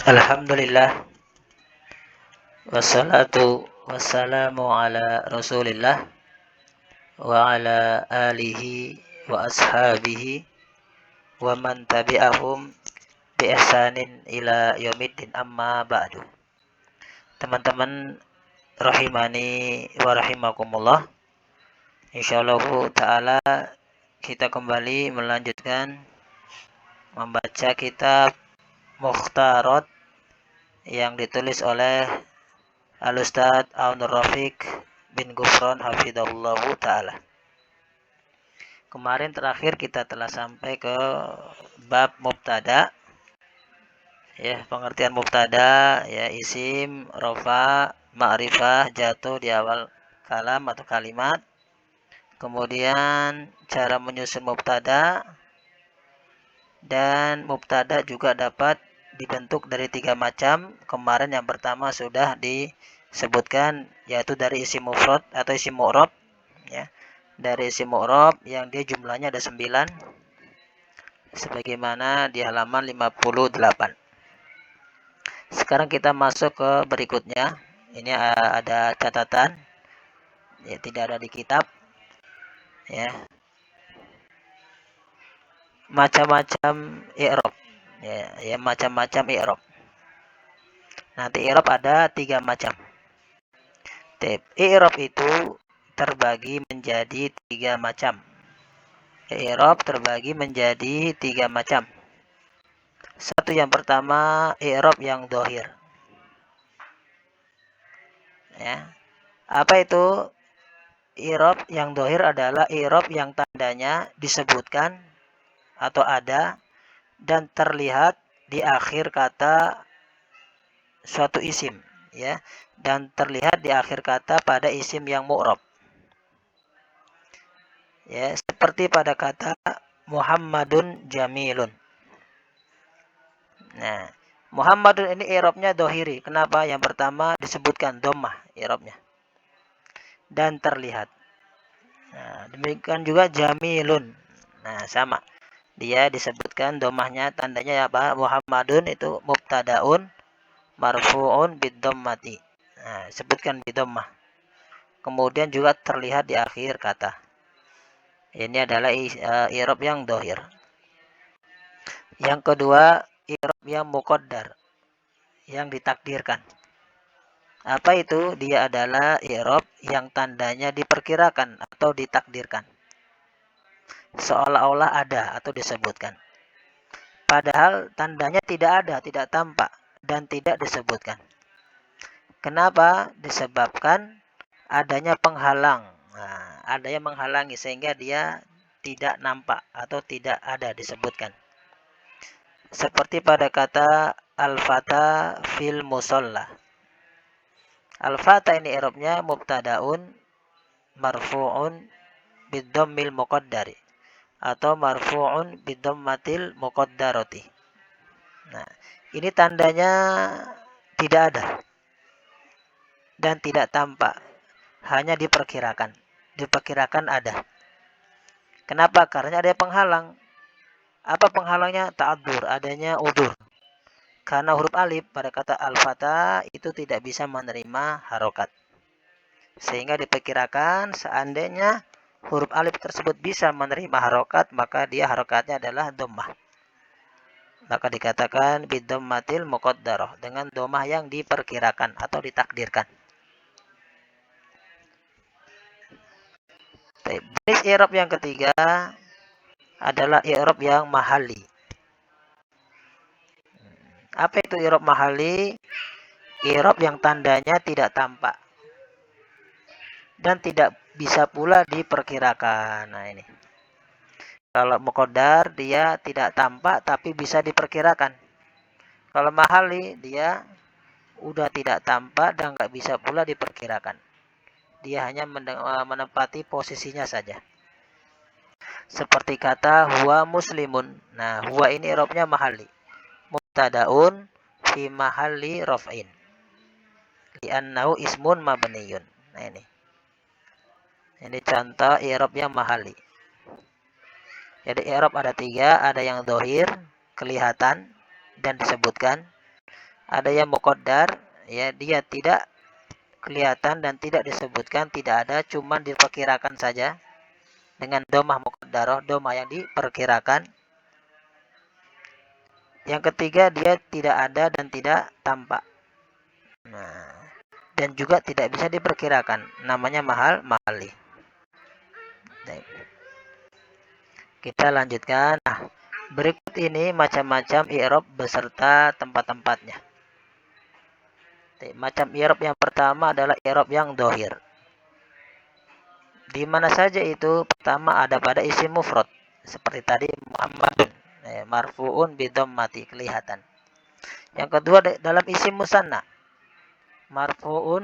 Alhamdulillah wassalatu wassalamu ala Rasulillah wa ala alihi wa ashabihi wa man tabi'ahum bi ihsanin ila yaumiddin amma ba'du. Teman-teman rahimani wa rahimakumullah. Insyaallah taala kita kembali melanjutkan membaca kitab Mukhtarat yang ditulis oleh Al-Ustadz Aunur Rafiq bin Gufron hafidhahullahu ta'ala. Kemarin terakhir kita telah sampai ke bab mubtada. Ya, pengertian mubtada, ya isim, rofa, ma'rifah, jatuh di awal kalam atau kalimat. Kemudian cara menyusun mubtada, dan mubtada juga dapat dibentuk dari 3 macam. Kemarin yang pertama sudah disebutkan, yaitu dari isim mufrad atau isim mu'rab, ya. Dari isim mu'rab yang dia jumlahnya ada 9 sebagaimana di halaman 58. Sekarang kita masuk ke berikutnya. Ini ada catatan, ya, tidak ada di kitab, ya. Macam-macam i'rab, ya macam-macam i'rab. Nanti i'rab ada 3 macam. I'rab itu terbagi menjadi 3 macam. I'rab terbagi menjadi 3 macam. Satu, yang pertama i'rab yang dhahir. Ya. Apa itu? I'rab yang dhahir adalah i'rab yang tandanya disebutkan atau ada dan terlihat di akhir kata suatu isim, ya, dan terlihat di akhir kata pada isim yang mu'rab. Ya, seperti pada kata Muhammadun jamilun. Nah, Muhammadun ini i'rabnya dhahiri. Kenapa? Yang pertama disebutkan dhammah i'rabnya dan terlihat. Nah, demikian juga jamilun. Nah, sama. Dia disebutkan dhammahnya, tandanya apa? Muhammadun itu mubtadaun marfu'un bid-dhammati. Nah, sebutkan bidhammah. Kemudian juga terlihat di akhir kata. Ini adalah i'rab yang dhahir. Yang kedua, i'rab yang muqaddar, yang ditakdirkan. Apa itu? Dia adalah i'rab yang tandanya diperkirakan atau ditakdirkan, seolah-olah ada atau disebutkan, padahal tandanya tidak ada, tidak tampak, dan tidak disebutkan. Kenapa? Disebabkan adanya penghalang. Nah, ada yang menghalangi sehingga dia tidak nampak atau tidak ada disebutkan. Seperti pada kata al-fata fil musalla. Al-fata ini i'rabnya mubtadaun marfu'un bid-dhammil muqaddari atau marfu'un bid-dhammatil muqaddarati. Nah, ini tandanya tidak ada dan tidak tampak, hanya diperkirakan. Diperkirakan ada. Kenapa? Karena ada penghalang. Apa penghalangnya? Ta'adzur, adanya udzur. Karena huruf alif pada kata al-fata itu tidak bisa menerima harokat. Sehingga diperkirakan seandainya huruf alif tersebut bisa menerima harokat, maka dia harokatnya adalah dhammah. Maka dikatakan bidhammatil muqaddarah, dengan dhammah yang diperkirakan atau ditakdirkan. Jenis i'rab yang ketiga adalah i'rab yang mahalli. Apa itu i'rab mahalli? I'rab yang tandanya tidak tampak dan tidak bisa pula diperkirakan. Nah, ini. Kalau muqaddar dia tidak tampak tapi bisa diperkirakan. Kalau mahalli dia udah tidak tampak dan nggak bisa pula diperkirakan. Dia hanya menempati posisinya saja. Seperti kata huwa muslimun. Nah, huwa ini i'rabnya mahalli. Mubtadaun fi mahalli raf'in. Li'annahu ismun mabniyun. Nah, ini. Ini contoh i'rab yang mahalli. Jadi i'rab ada 3, ada yang dhahir, kelihatan dan disebutkan. Ada yang muqaddar, ya dia tidak kelihatan dan tidak disebutkan, tidak ada, cuman diperkirakan saja dengan domah muqaddarah, domah yang diperkirakan. Yang ketiga, dia tidak ada dan tidak tampak. Nah, dan juga tidak bisa diperkirakan, namanya mahali. Kita lanjutkan. Nah, berikut ini macam-macam i'rab beserta tempat-tempatnya. Macam i'rab yang pertama adalah i'rab yang dohir. Di mana saja itu? Pertama ada pada isim mufrad. Seperti tadi Muhammadun. Marfu'un bidhammati, kelihatan. Yang kedua dalam isim musanna. Marfu'un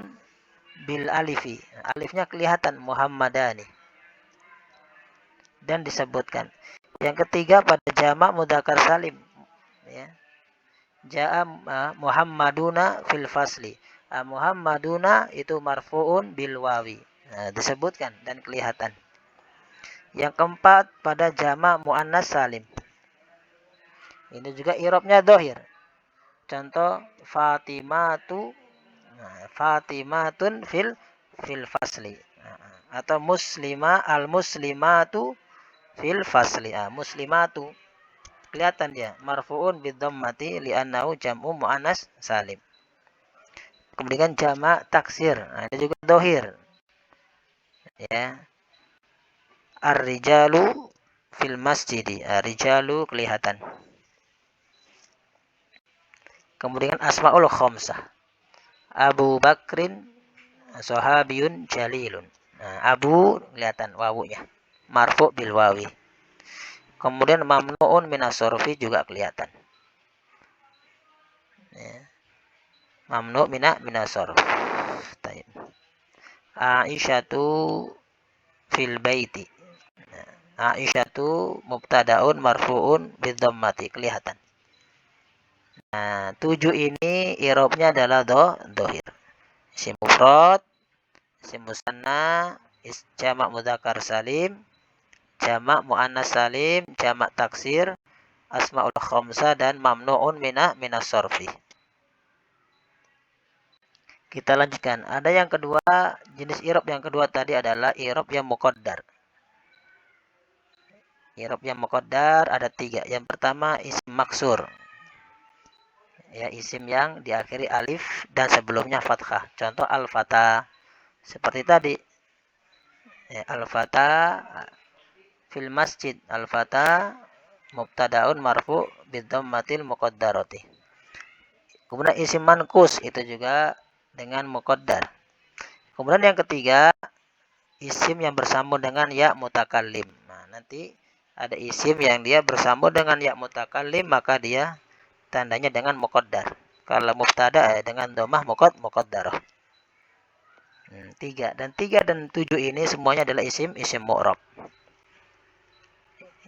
bil alifi. Alifnya kelihatan, Muhammadani. Dan disebutkan. Yang ketiga pada jamak mudzakkar salim. Ya. Ja'a Muhammaduna fil fasli. Muhammaduna itu marfu'un bil wawi. Nah, disebutkan dan kelihatan. Yang keempat pada jamak muannas salim. Ini juga i'rabnya dhahir. Contoh Fatimatu, Fatimatun fil fasli. Atau al muslimatu fil fasli. Muslimatu kelihatan dia marfu'un bidhammati li'annahu jam'u muannas salim. Kemudian jamak taksir, ini juga dhahir. Ya. Ar-rijalu fil masjidi. Rijalu kelihatan. Kemudian asmaul khamsah. Abu Bakrin sahabiyun jalilun. Abu kelihatan wawunya. Marfu bil wawi. Kemudian mamnuun minas sorfi juga kelihatan. Ya. Mamnu minas sorf. Aisyatu fil baiti. Aisyatu mubtadaun marfuun bidhammati, kelihatan. Nah, 7 ini i'rabnya adalah dhahir. Isim mufrad, isim musanna, jamak mudzakkar salim, jamak muannas salim, jamak taksir, asmaul khamsah, dan mamnuun minas sorfi. Kita lanjutkan. Ada yang kedua, jenis i'rab yang kedua tadi adalah i'rab yang muqaddar. I'rab yang muqaddar ada 3. Yang pertama isim maksur. Ya, isim yang diakhiri alif dan sebelumnya fathah. Contoh al-fata. Seperti tadi. Ya, al-fata fil masjid. Al-fata mubtadaun marfu bidhammatil muqaddarati. Kemudian isim mankus itu juga dengan muqaddar. Kemudian yang ketiga, isim yang bersambung dengan ya mutakallim. Nah, nanti ada isim yang dia bersambung dengan ya mutakallim, maka dia tandanya dengan muqaddar. Kalau mubtada dengan dhammah muqaddarah. 3 dan 7 ini semuanya adalah isim mu'rab.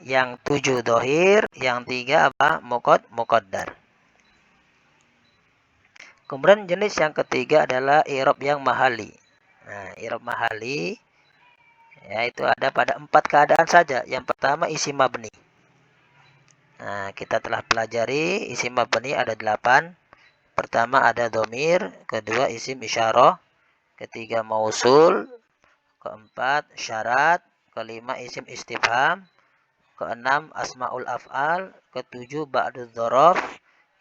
Yang 7 dhahir, yang 3 apa? Muqaddar. Kemudian jenis yang ketiga adalah i'rab yang mahali. Nah, i'rab mahali yaitu ada pada 4 keadaan saja. Yang pertama isim mabni. Nah, kita telah pelajari isim mabni ada 8. Pertama ada dhamir, kedua isim isyarah, ketiga mausul, keempat syarat, kelima isim istifham, keenam asmaul af'al, ketujuh ba'du dzaraf,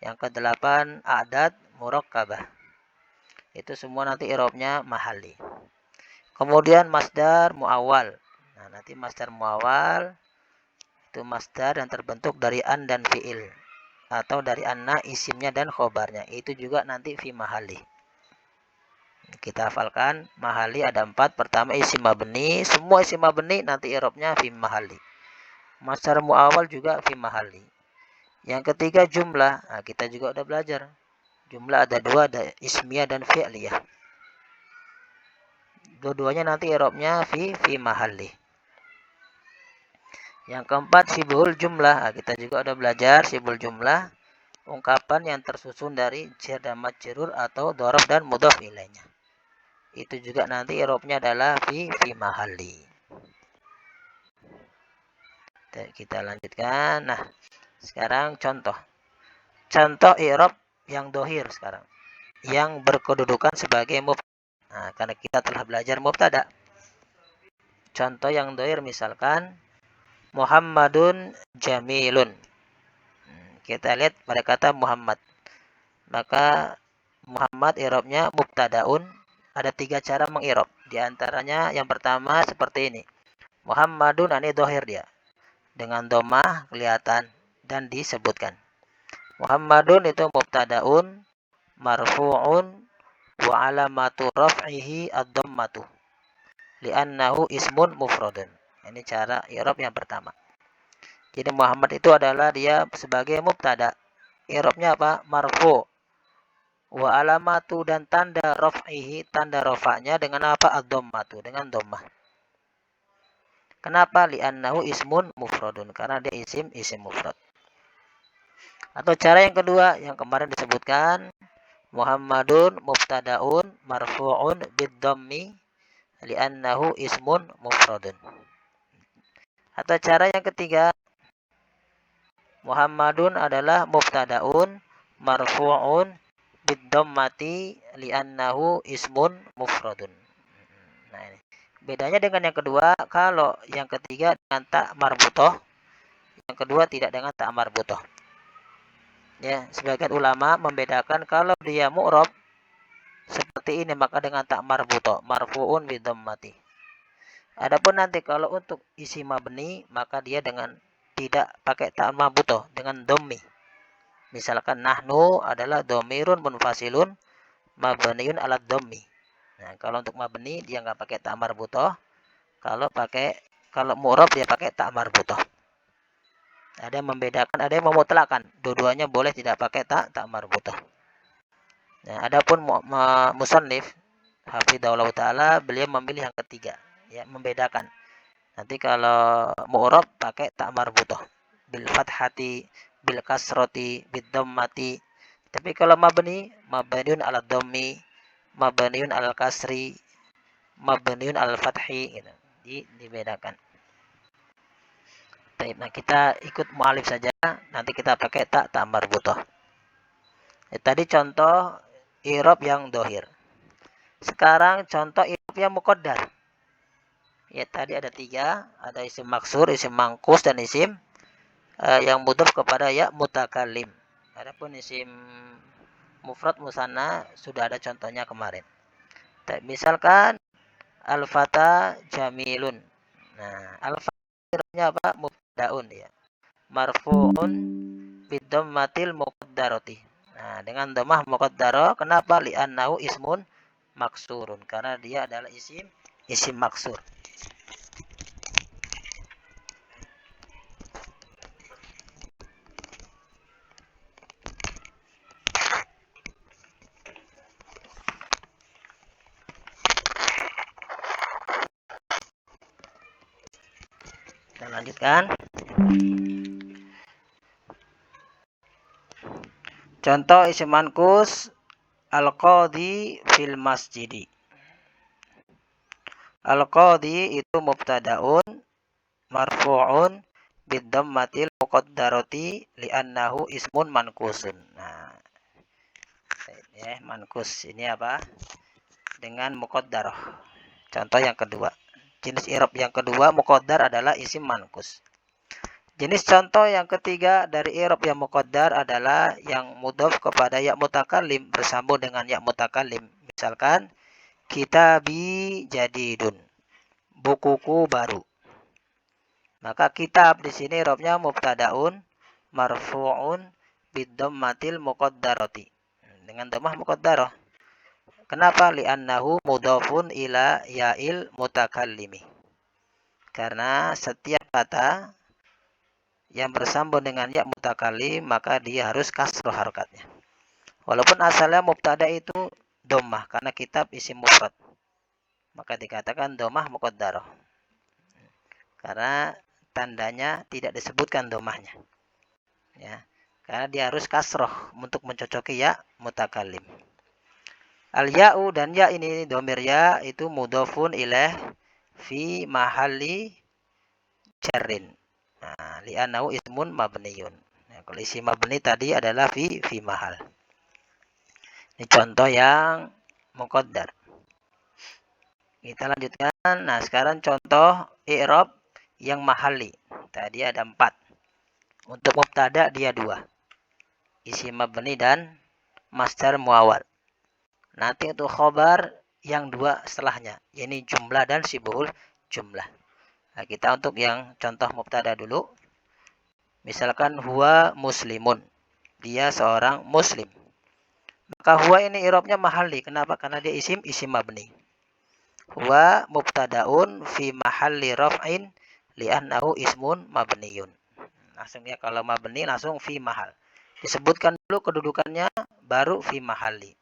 yang kedelapan a'dad murakkabah. Itu semua nanti i'rabnya mahali. Kemudian masdar muawwal. Nah, nanti masdar muawwal itu masdar yang terbentuk dari an dan fi'il atau dari anna isimnya dan khobarnya. Itu juga nanti fi mahali. Kita hafalkan mahali ada 4. Pertama isim mabni, semua isim mabni nanti i'rabnya fi mahali. Masdar muawwal juga fi mahali. Yang ketiga jumlah. Nah, kita juga udah belajar. Jumlah ada 2, ada ismiyah dan fi'liyah. Dua-duanya nanti i'rabnya fi mahali. Yang keempat sibul jumlah. Nah, kita juga udah belajar sibul jumlah. Ungkapan yang tersusun dari jar dan majrur atau dzaraf dan mudhaf ilaihnya. Itu juga nanti i'rabnya adalah fi mahali. Kita lanjutkan. Nah, sekarang contoh. Contoh i'rab yang dohir sekarang, yang berkedudukan sebagai mubtada. Nah, karena kita telah belajar mubtada. Contoh yang dohir misalkan Muhammadun jamilun. Kita lihat pada kata Muhammad. Maka Muhammad i'rabnya mubtadaun. Ada 3 cara mengi'rab. Di antaranya yang pertama seperti ini. Muhammadun ini dohir dia. Dengan domah kelihatan dan disebutkan. Muhammadun itu mubtadaun marfu'un wa alamatu raf'ihi ad-dhammatu li'annahu ismun mufradun. Ini cara i'rab yang pertama. Jadi Muhammad itu adalah dia sebagai mubtada. I'rabnya apa? Marfu'. Wa alamatu dan tanda raf'ihi, tanda rafa'nya dengan apa? Ad-dhammatu, dengan dhammah. Kenapa? Li'annahu ismun mufradun. Karena dia isim mufrad. Atau cara yang kedua yang kemarin disebutkan, Muhammadun mubtadaun marfu'un bid-dhammi li'annahu ismun mufradun. Atau cara yang ketiga, Muhammadun adalah mubtadaun marfu'un bid-dhammati li'annahu ismun mufradun. Nah, ini. Bedanya dengan yang kedua, kalau yang ketiga dengan tak marbutoh, yang kedua tidak dengan tak marbutoh. Ya, sebagian ulama membedakan kalau dia mu'rab seperti ini maka dengan tak marbutoh, marfu'un bid-dhammati. Adapun nanti kalau untuk isi mabni maka dia dengan tidak pakai tak marbutoh, dengan dhammi. Misalkan nahnu adalah dhamirun munfasilun mabniun ala dhammi. Nah, kalau untuk mabni dia nggak pakai tak marbutoh. Kalau mu'rab dia pakai tak marbutoh. Ada yang membedakan, ada yang memutlakan. Dua-duanya boleh tidak pakai tak marbutoh. Nah, adapun musannif hafidhahullah taala beliau memilih yang ketiga, ya, membedakan. Nanti kalau mu'rab pakai tak marbutoh. Bil fathati, bil kasrati, bid dhammati. Tapi kalau mabniun ala dhammi, mabniun ala kasri, mabniun ala fathi, gitu. Dibedakan. Nah, kita ikut mu'alif saja, nanti kita pakai tak marbutoh. Tadi contoh i'rab yang dohir. Sekarang contoh i'rab yang muqaddar. Ya, tadi ada 3, ada isim maksur, isim mangkus, dan isim yang mudhaf kepada ya mutakallim. Adapun isim mufrad musanna sudah ada contohnya kemarin. Misalkan al-fata jamilun. Nah, al-fatanya apa? Mubtadaun ya. Marfu'un bidhammatil muqaddarati. Nah, dengan dhammah muqaddarah, kenapa? Li'annahu ismun maksurun. Karena dia adalah isim maksur. Kita lanjutkan. Contoh isim mankus al-qadhi fil masjidi. Al-qadhi itu mubtadaun marfu'un bid-dhammatil muqaddarati li'annahu ismun mankusun. Nah, ya, mankus ini apa? Dengan muqaddarah. Contoh yang kedua. Jenis i'rab yang kedua muqaddar adalah isim mankus. Jenis contoh yang ketiga dari i'rab yang muqaddar adalah yang mudhaf kepada ya mutakallim bersambung dengan ya mutakallim. Misalkan kitabi jadidun. Bukuku baru. Maka kitab di sini i'rabnya mubtadaun marfu'un bid-dhammatil muqaddarati. Dengan dhammah muqaddarah. Kenapa? Li'annahu mudhafun ila ya'il mutakallimi. Karena setiap kata yang bersambung dengan ya mutakallim maka dia harus kasroh harokatnya. Walaupun asalnya mubtada itu dhammah karena kitab isim mufrad. Maka dikatakan dhammah muqaddarah. Karena tandanya tidak disebutkan dhammahnya. Ya. Karena dia harus kasroh untuk mencocoki ya mutakallim. Al-ya'u dan ya ini dhamir ya itu mudhafun ilaih fi mahalli jarrin. Nah, li'annahu ismun mabniyun. Nah, kalau isim mabni tadi adalah fi mahal. Ini contoh yang muqaddar. Kita lanjutkan. Nah, sekarang contoh i'rab yang mahalli. Tadi ada 4. Untuk mubtada dia 2. Isim mabni dan masdar muawwal. Nanti untuk khobar yang 2 setelahnya. Ini jumlah dan sibul jumlah. Nah, kita untuk yang contoh mubtada dulu. Misalkan huwa muslimun. Dia seorang muslim. Maka huwa ini i'rabnya mahalli. Kenapa? Karena dia isim mabni. Huwa mubtadaun fi mahalli raf'in li'annahu ismun mabniyun. Langsung ya, kalau mabni langsung fi mahal. Disebutkan dulu kedudukannya, baru fi mahalli.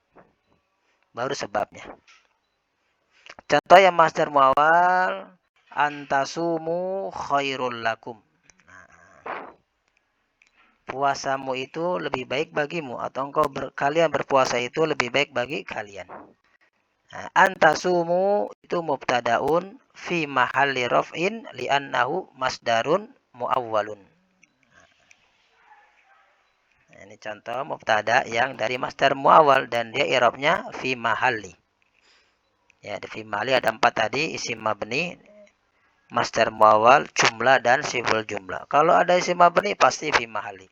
Baru sebabnya. Contoh yang masdar muawwal, antasumu khairul lakum. Puasamu itu lebih baik bagimu, atau kalian berpuasa itu lebih baik bagi kalian. Nah, antasumu itu mubtadaun fi mahalli raf'in li'annahu masdarun muawwalun. Nah, ini contoh mubtada yang dari masdar muawwal dan dia i'rabnya fi mahalli. Ya, di fi mahalli ada 4 tadi, isim mabni, masdar muawwal, jumlah dan siful jumlah. Kalau ada isim mabni pasti fi mahalli.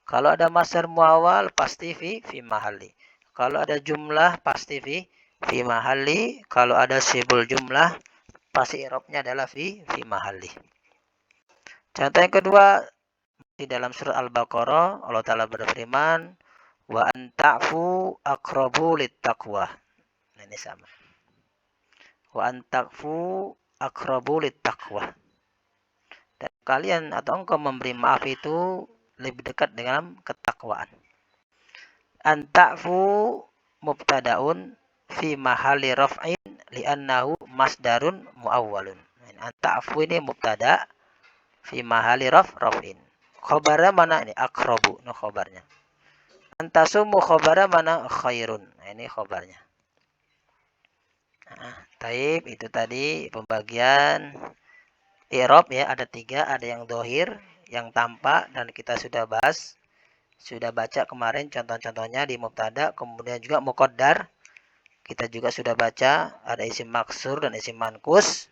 Kalau ada masdar muawwal pasti fi mahalli. Kalau ada jumlah pasti fi mahalli. Kalau ada siful jumlah pasti i'rabnya adalah fi mahalli. Contoh yang kedua di dalam surat Al-Baqarah, Allah Ta'ala berfirman, wa anta'fu aqrabu littaqwa. Nah, ini sama. Wa anta'fu aqrabu littaqwa. Dan kalian atau engkau memberi maaf itu lebih dekat dengan ketakwaan. Anta'fu mubtadaun fi mahalli raf'in li'annahu masdarun muawwalun. Anta'fu ini mubtada fi mahalli raf'in. Khobarnya mana ini? Aqrabu, no khobarnya. Antasumu khobarnya mana? Khairun. Nah, ini khobarnya. Nah, taib itu tadi pembagian i'rab ya, ada 3, ada yang dohir, yang tampak, dan kita sudah bahas, sudah baca kemarin contoh-contohnya di mubtada, kemudian juga muqaddar, kita juga sudah baca, ada isim maksur dan isim mankus,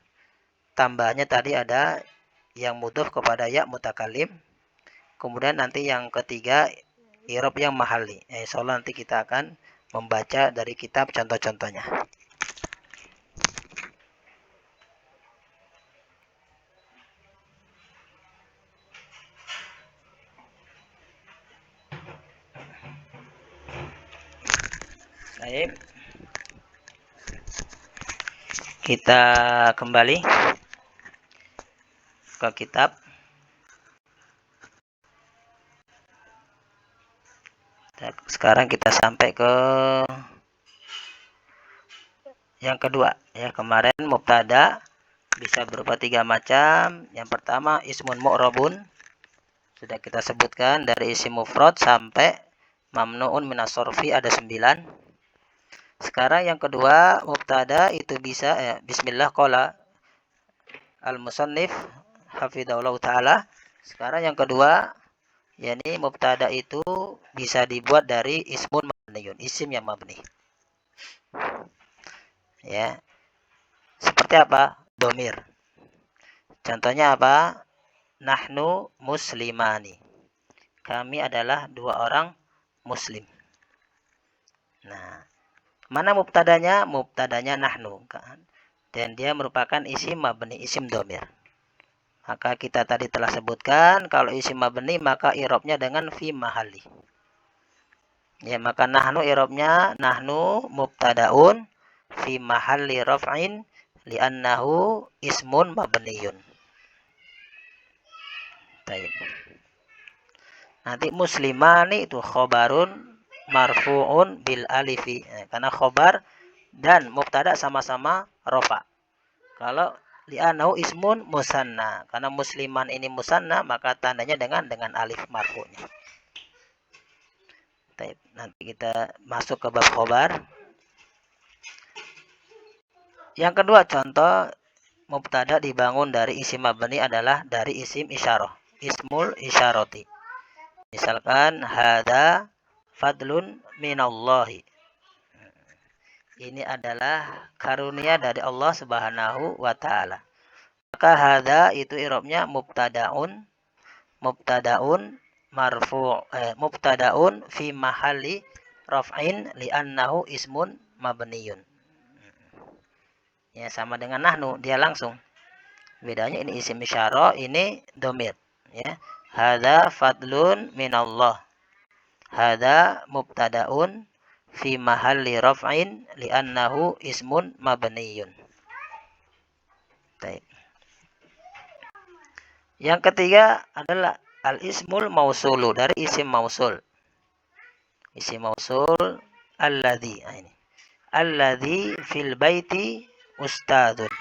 tambahnya tadi ada yang mudhof kepada ya mutakalim, kemudian nanti yang ketiga i'rab yang mahalli. Insyaallah nanti kita akan membaca dari kitab contoh-contohnya. Baik. Kita kembali ke kitab. Sekarang kita sampai ke yang kedua. Ya, kemarin mubtada bisa berupa 3 macam. Yang pertama ismun mu'rabun. Sudah kita sebutkan dari isim mufrad sampai mamnu'un minas sorfi ada 9. Sekarang yang kedua, mubtada itu bisa bismillah qala al-musannif hafidhahullah ta'ala. Sekarang yang kedua, yakni mubtada itu bisa dibuat dari ismun mabniyun, isim yang mabni. Ya. Seperti apa? Domir. Contohnya apa? Nahnu muslimani. Kami adalah 2 orang muslim. Nah, mana mubtadanya? Mubtadanya nahnu kan. Dan dia merupakan isim mabni, isim domir. Maka kita tadi telah sebutkan kalau isim mabni maka i'rabnya dengan fi mahalli. Ya, maka nahnu i'rabnya nahnu mubtadaun fi mahalli raf'in li'annahu ismun mabniyun. Baik. Nanti muslimani itu khobarun marfu'un bil alifi. Karena khobar dan mubtada sama-sama rofa. Kalau li'annahu ismun musanna. Karena musliman ini musanna, maka tandanya dengan alif marfu'nya. Baik. Nanti kita masuk ke bab khobar. Yang kedua contoh mubtada dibangun dari isim mabni adalah dari isim isyarah. Ismul isyarati. Misalkan hada fadlun minallahi. ini adalah karunia dari Allah Subhanahu wa taala. Maka hadza itu i'rabnya mubtadaun mubtadaun fi mahalli raf'in li'annahu ismun mabniyun. Ya, sama dengan nahnu, dia langsung. Bedanya ini isim isyarah, ini domir. Ya. Hadza fadlun minallah. Hadza mubtadaun fi mahalli raf'in li'annahu ismun mabniyun. Baik. Yang ketiga adalah al-ismul mausulu, dari isim mausul. Isim mausul alladzi. Nah, ini. Alladzi fil baiti ustadzun.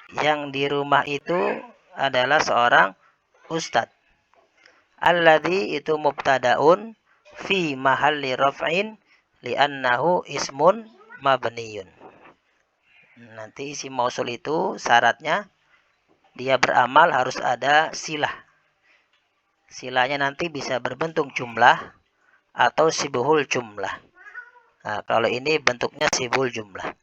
Yang di rumah itu adalah seorang ustadz. Alladzi itu mubtadaun fi mahalli raf'in li'annahu ismun mabniyun. Nanti isim mausul itu syaratnya dia beramal harus ada silah. Silahnya nanti bisa berbentuk jumlah atau sibhul jumlah. Nah, kalau ini bentuknya sibhul jumlah.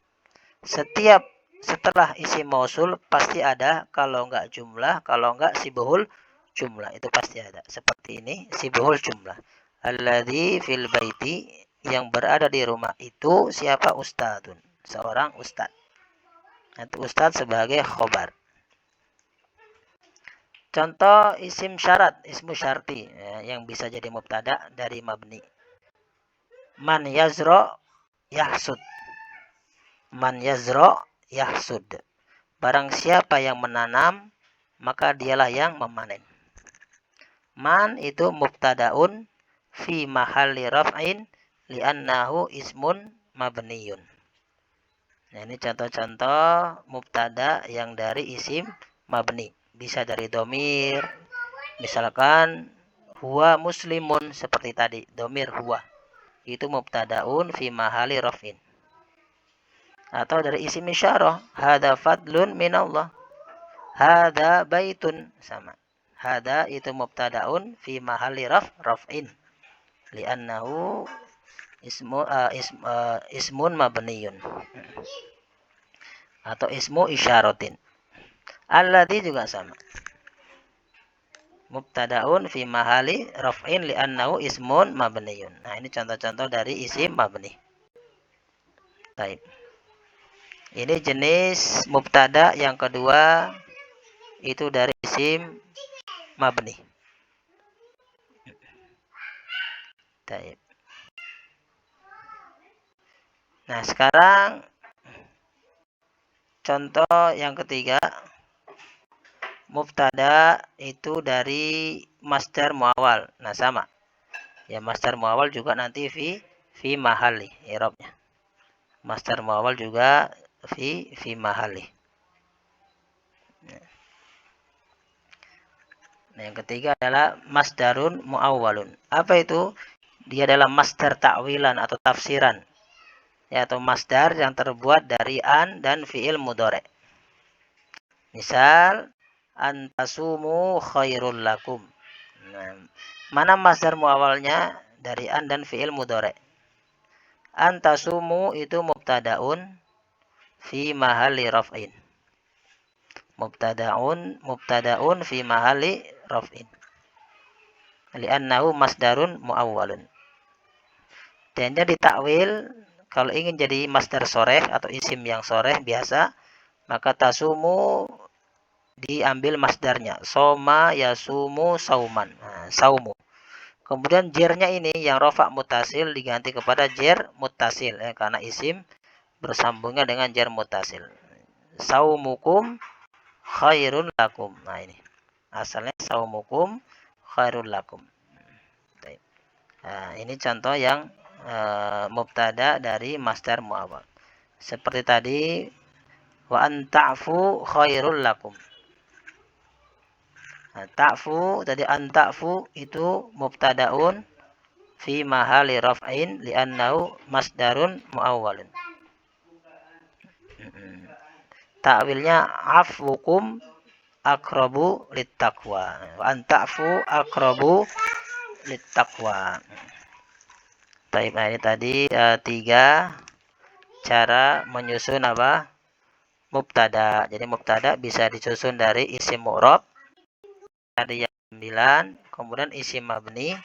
Setelah isim mausul pasti ada, kalau enggak jumlah, kalau enggak sibhul jumlah, itu pasti ada. Seperti ini, sibhul jumlah. Alladzi fil baiti, yang berada di rumah itu siapa? Ustadzun, seorang ustad. Nanti ustad sebagai khobar. Contoh isim syarat, ismu syarti, ya, yang bisa jadi mubtada dari mabni. Man yazro yahsud. Man yazro yahsud. Barang siapa yang menanam, maka dialah yang memanen. Man itu mubtadaun fi mahalli raf'in li'annahu ismun mabniyun. Nah, ini contoh-contoh mubtada yang dari isim mabni. Bisa dari domir, misalkan huwa muslimun, seperti tadi domir huwa, itu mubtadaun fi mahali raf'in. Atau dari isim isyarah, hadza fadlun minallah, hadza baitun, sama. Hadza itu mubtadaun fi mahali raf'in li'annahu ismun mabniyun. Atau ismu isyaratin. Alladzi juga sama. Mubtadaun fi mahali raf'in li'annahu ismun mabniyun. Nah, ini contoh-contoh dari isim mabni. Baik. Ini jenis mubtada yang kedua, itu dari isim mabni. Baik. Nah, sekarang contoh yang ketiga, mubtada itu dari masdar muawwal. Nah, sama. Ya, masdar muawwal juga nanti fi mahali i'rabnya. Masdar muawwal juga fi mahali. Nah, yang ketiga adalah masdarun muawwalun. Apa itu? Dia adalah masdar ta'wilan atau tafsiran. Ya, atau masdar yang terbuat dari an dan fi'il mudhari'. Misal, antasumu khairul lakum. Nah, mana masdar muawwalnya? Dari an dan fi'il mudhari'. Antasumu itu mubtadaun fi mahalli raf'in. Mubtadaun fi mahalli raf'in. Li'annahu masdarun muawwalun. Dan dia ditakwil, kalau ingin jadi masdar soreh atau isim yang soreh biasa, maka tasumu diambil masdarnya. Soma yasumu sauman. Nah, saumu. Kemudian jernya ini yang rofa mutasil diganti kepada jer mutasil, karena isim bersambungnya dengan jer mutasil. Saumukum khairun lakum. Nah, ini asalnya saumukum khairun lakum. Nah, ini contoh yang mubtada dari masdar muawwal. Seperti tadi, wa anta'fu khairul lakum. Nah, ta'fu tadi, anta'fu itu mubtadaun fi mahali raf'in li'annahu masdarun muawwalun. Ta'wilnya afwukum aqrabu littaqwa. Wa anta'fu aqrabu littaqwa. Baik, nah ini tadi 3 cara menyusun apa? Mubtada. Jadi mubtada bisa disusun dari isim mu'rab, dari yang 9, kemudian isim mabni,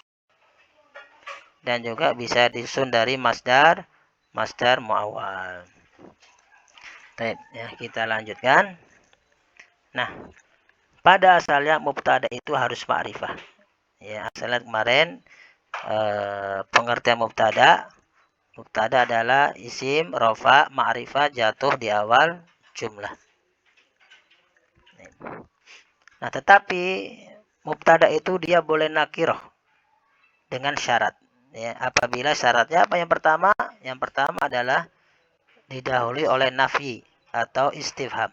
dan juga bisa disusun dari masdar muawwal. Baik, ya, kita lanjutkan. Nah, pada asalnya mubtada itu harus ma'rifah. Ya, asalnya kemarin pengertian mubtada adalah isim rofa ma'rifah jatuh di awal jumlah. Nah, tetapi mubtada itu dia boleh nakiroh dengan syarat. Ya, apabila syaratnya apa? Yang pertama adalah didahului oleh nafi atau istifham.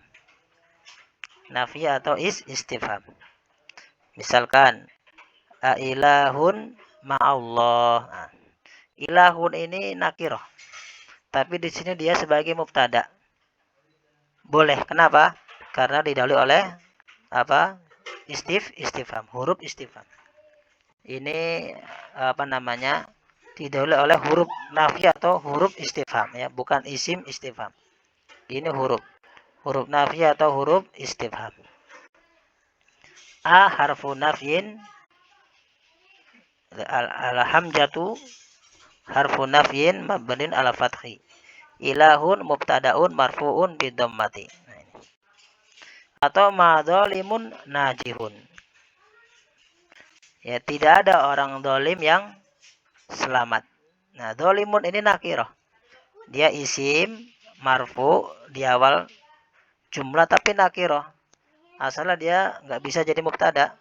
Nafi atau istifham. Misalkan ilahun ma'allah. Nah, ilahun ini nakiroh, tapi di sini dia sebagai mubtada. Boleh. Kenapa? Karena didahului oleh apa? Istifham, huruf istifham. Ini apa namanya? Didahului oleh huruf nafi atau huruf istifham, ya, bukan isim istifham. Ini huruf nafi atau huruf istifham. A harfu nafyin, al-hamzatu harfu nafyin mabnin ala fathi. Ilahun mubtadaun marfuun bidhammati. Atau ma dzalimun najihun. Ya, tidak ada orang dolim yang selamat. Nah, dolimun ini nakirah. Dia isim marfu di awal jumlah tapi nakirah. Asalnya dia nggak bisa jadi mubtada.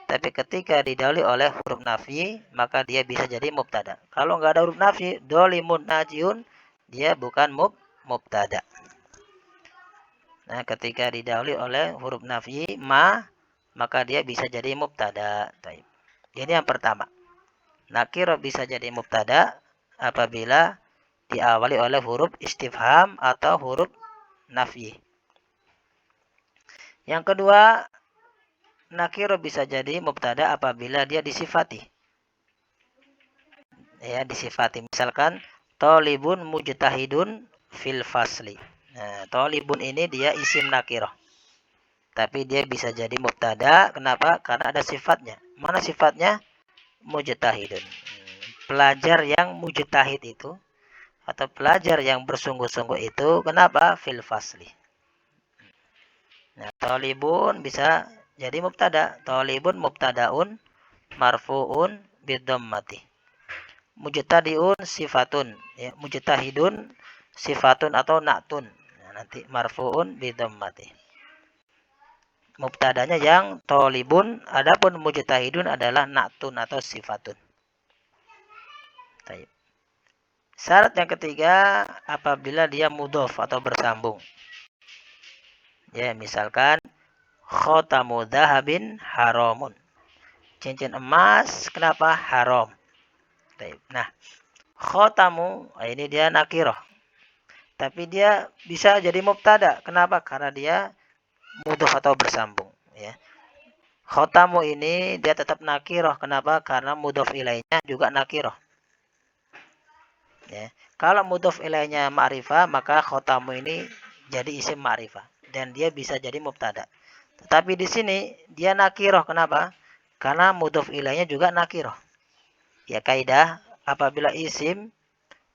Tapi ketika didahului oleh huruf nafi, maka dia bisa jadi mubtada. Kalau nggak ada huruf nafi, dolimun najihun, dia bukan mubtada. Nah, ketika didahului oleh huruf nafi maka dia bisa jadi mubtada. Ini yang pertama. Nakirah bisa jadi mubtada apabila diawali oleh huruf istifham atau huruf nafi. Yang kedua, nakirah bisa jadi mubtada apabila dia disifati. Ya, disifati. Misalkan tolibun mujtahidun fil fasli. Nah, tolibun ini dia isim nakirah. Tapi dia bisa jadi mubtada. Kenapa? Karena ada sifatnya. Mana sifatnya? Mujtahidun. Pelajar yang mujtahid itu, atau pelajar yang bersungguh-sungguh itu, kenapa? Fil fasli. Nah, tolibun bisa jadi mubtada. Tolibun mubtadaun marfuun bidhammati. Mujtadiun sifatun, ya, mujtahidun sifatun atau na'tun. Nah, nanti marfuun bidhammati. Mubtadanya yang tolibun, adapun mujtahidun adalah na'tun atau sifatun. Baik. Syarat yang ketiga, apabila dia mudhof atau bersambung. Ya, misalkan khotamu dhahabin haramun. Cincin emas kenapa haram? Nah, khotamu ini dia nakirah. Tapi dia bisa jadi mubtada. Kenapa? Karena dia mudhof atau bersambung, ya. Khotamu ini dia tetap nakirah. Kenapa? Karena mudhof ilainya juga nakirah. Ya. Kalau mudhof ilainya ma'rifah, maka khotamu ini jadi isim ma'rifah dan dia bisa jadi mubtada. Tetapi di sini dia nakirah. Kenapa? Karena mudhof ilainya juga nakirah. Ya, kaidah apabila isim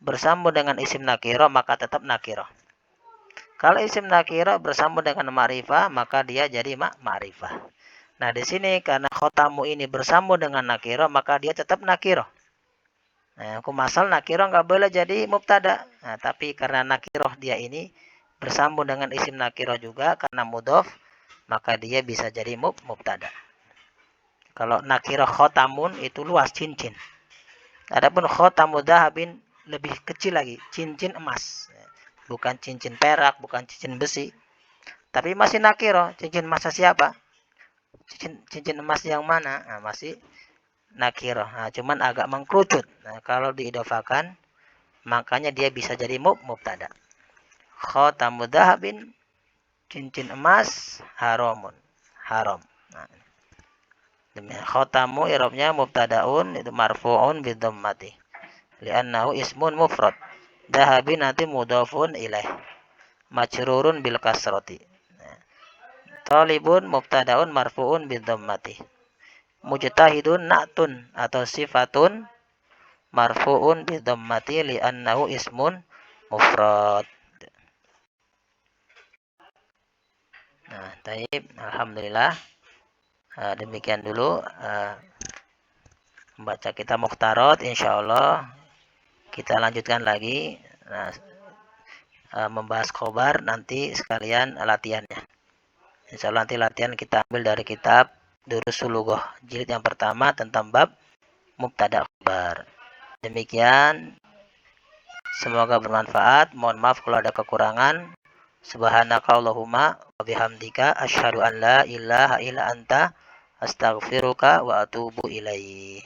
bersambung dengan isim nakirah maka tetap nakirah. Kalau isim nakirah bersambung dengan ma'rifah maka dia jadi ma'rifah. Nah, di sini karena khotamu ini bersambung dengan nakirah maka dia tetap nakirah. Nah, hukum asal nakirah nggak boleh jadi mubtada. Nah, tapi karena nakirah dia ini bersambung dengan isim nakirah juga karena mudhof, maka dia bisa jadi mubtada. Kalau nakirah khotamun itu luas, cincin. Adapun khotamu dhahabin lebih kecil lagi, cincin emas. Bukan cincin perak, bukan cincin besi. Tapi masih nakirah, cincin emas siapa? Cincin emas yang mana? Nah, masih nakirah. Nah, cuman agak mengkerucut. Nah, kalau diidofakan, makanya dia bisa jadi mubtada. Khotamu dhahabin, cincin emas haramun. Haram. Nah, demikian. Khotamu i'rabnya mubtadaun itu marfu'un bidhammati. Li'annahu ismun mufrad. Dahabi nanti mudhafun ilaih. Majrurun bil kasroti. Talibun mubtadaun marfuun bil dhammati. Mujtahidun na'tun atau sifatun marfuun bil dhammati li'annahu ismun mufrad. Nah, taib, alhamdulillah. Demikian dulu membaca kitab Mukhtarat, insyaallah kita lanjutkan lagi. Nah, membahas khobar nanti sekalian latihannya. Insyaallah nanti latihan kita ambil dari kitab Durusul Lughah jilid yang pertama tentang bab mubtada khobar. Demikian, semoga bermanfaat. Mohon maaf kalau ada kekurangan. Subhanakallahumma wa bihamdika asyhadu an la ilaha illa anta astaghfiruka wa atubu ilaih.